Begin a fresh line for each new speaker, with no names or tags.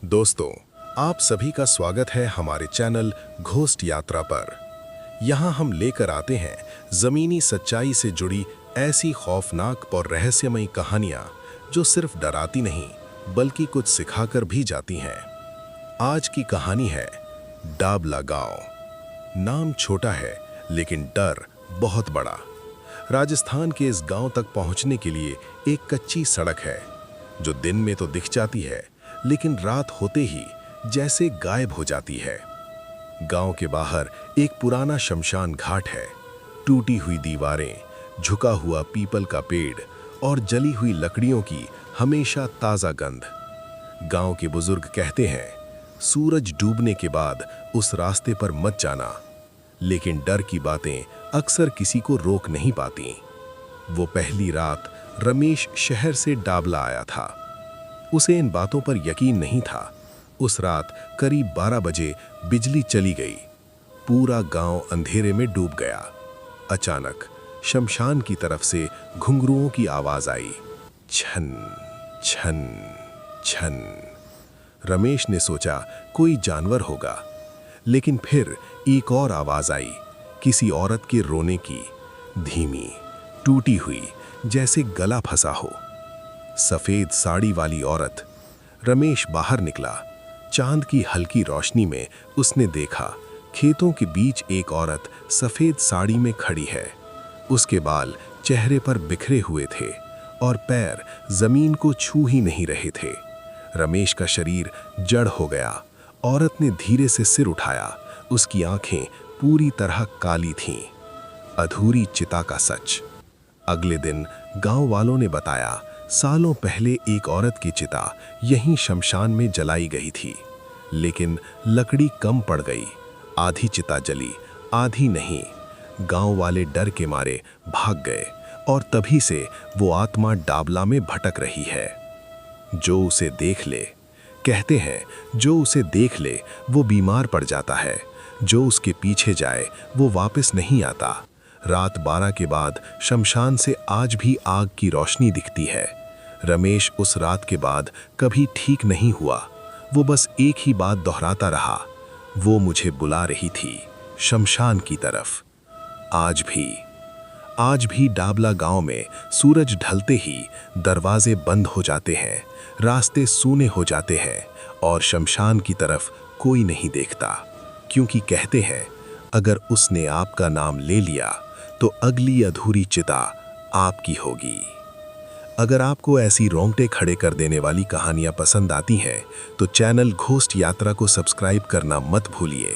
दोस्तों, आप सभी का स्वागत है हमारे चैनल घोस्ट यात्रा पर। यहाँ हम लेकर आते हैं ज़मीनी सच्चाई से जुड़ी ऐसी खौफनाक और रहस्यमयी कहानियाँ जो सिर्फ डराती नहीं बल्कि कुछ सिखाकर भी जाती हैं। आज की कहानी है डाबला गांव। नाम छोटा है लेकिन डर बहुत बड़ा। राजस्थान के इस गांव तक पहुंचने के लिए एक कच्ची सड़क है जो दिन में तो दिख जाती है लेकिन रात होते ही जैसे गायब हो जाती है। गांव के बाहर एक पुराना शमशान घाट है। टूटी हुई दीवारें, झुका हुआ पीपल का पेड़ और जली हुई लकड़ियों की हमेशा ताज़ा गंध। गांव के बुजुर्ग कहते हैं, सूरज डूबने के बाद उस रास्ते पर मत जाना, लेकिन डर की बातें अक्सर किसी को रोक नहीं पाती। वो पहली रात रमेश शहर से डाबला आया था। उसे इन बातों पर यकीन नहीं था। उस रात करीब 12 बजे बिजली चली गई। पूरा गांव अंधेरे में डूब गया। अचानक शमशान की तरफ से घुंघरुओं की आवाज आई, छन छन छन। रमेश ने सोचा कोई जानवर होगा, लेकिन फिर एक और आवाज आई, किसी औरत के रोने की, धीमी, टूटी हुई, जैसे गला फंसा हो। सफेद साड़ी वाली औरत। रमेश बाहर निकला। चांद की हल्की रोशनी में उसने देखा खेतों के बीच एक औरत सफेद साड़ी में खड़ी है। उसके बाल चेहरे पर बिखरे हुए थे और पैर जमीन को छू ही नहीं रहे थे। रमेश का शरीर जड़ हो गया। औरत ने धीरे से सिर उठाया। उसकी आंखें पूरी तरह काली थीं। अधूरी चिता का सच। अगले दिन गांव वालों ने बताया, सालों पहले एक औरत की चिता यहीं शमशान में जलाई गई थी, लेकिन लकड़ी कम पड़ गई। आधी चिता जली, आधी नहीं। गांव वाले डर के मारे भाग गए और तभी से वो आत्मा डाबला में भटक रही है। जो उसे देख ले, कहते हैं, जो उसे देख ले वो बीमार पड़ जाता है। जो उसके पीछे जाए वो वापस नहीं आता। रात 12 के बाद शमशान से आज भी आग की रोशनी दिखती है। रमेश उस रात के बाद कभी ठीक नहीं हुआ। वो बस एक ही बात दोहराता रहा, वो मुझे बुला रही थी शमशान की तरफ। आज भी डाबला गांव में सूरज ढलते ही दरवाजे बंद हो जाते हैं, रास्ते सूने हो जाते हैं और शमशान की तरफ कोई नहीं देखता, क्योंकि कहते हैं अगर उसने आपका नाम ले लिया तो अगली अधूरी चिता आपकी होगी। अगर आपको ऐसी रोंगटे खड़े कर देने वाली कहानियां पसंद आती हैं तो चैनल घोस्ट यात्रा को सब्सक्राइब करना मत भूलिए।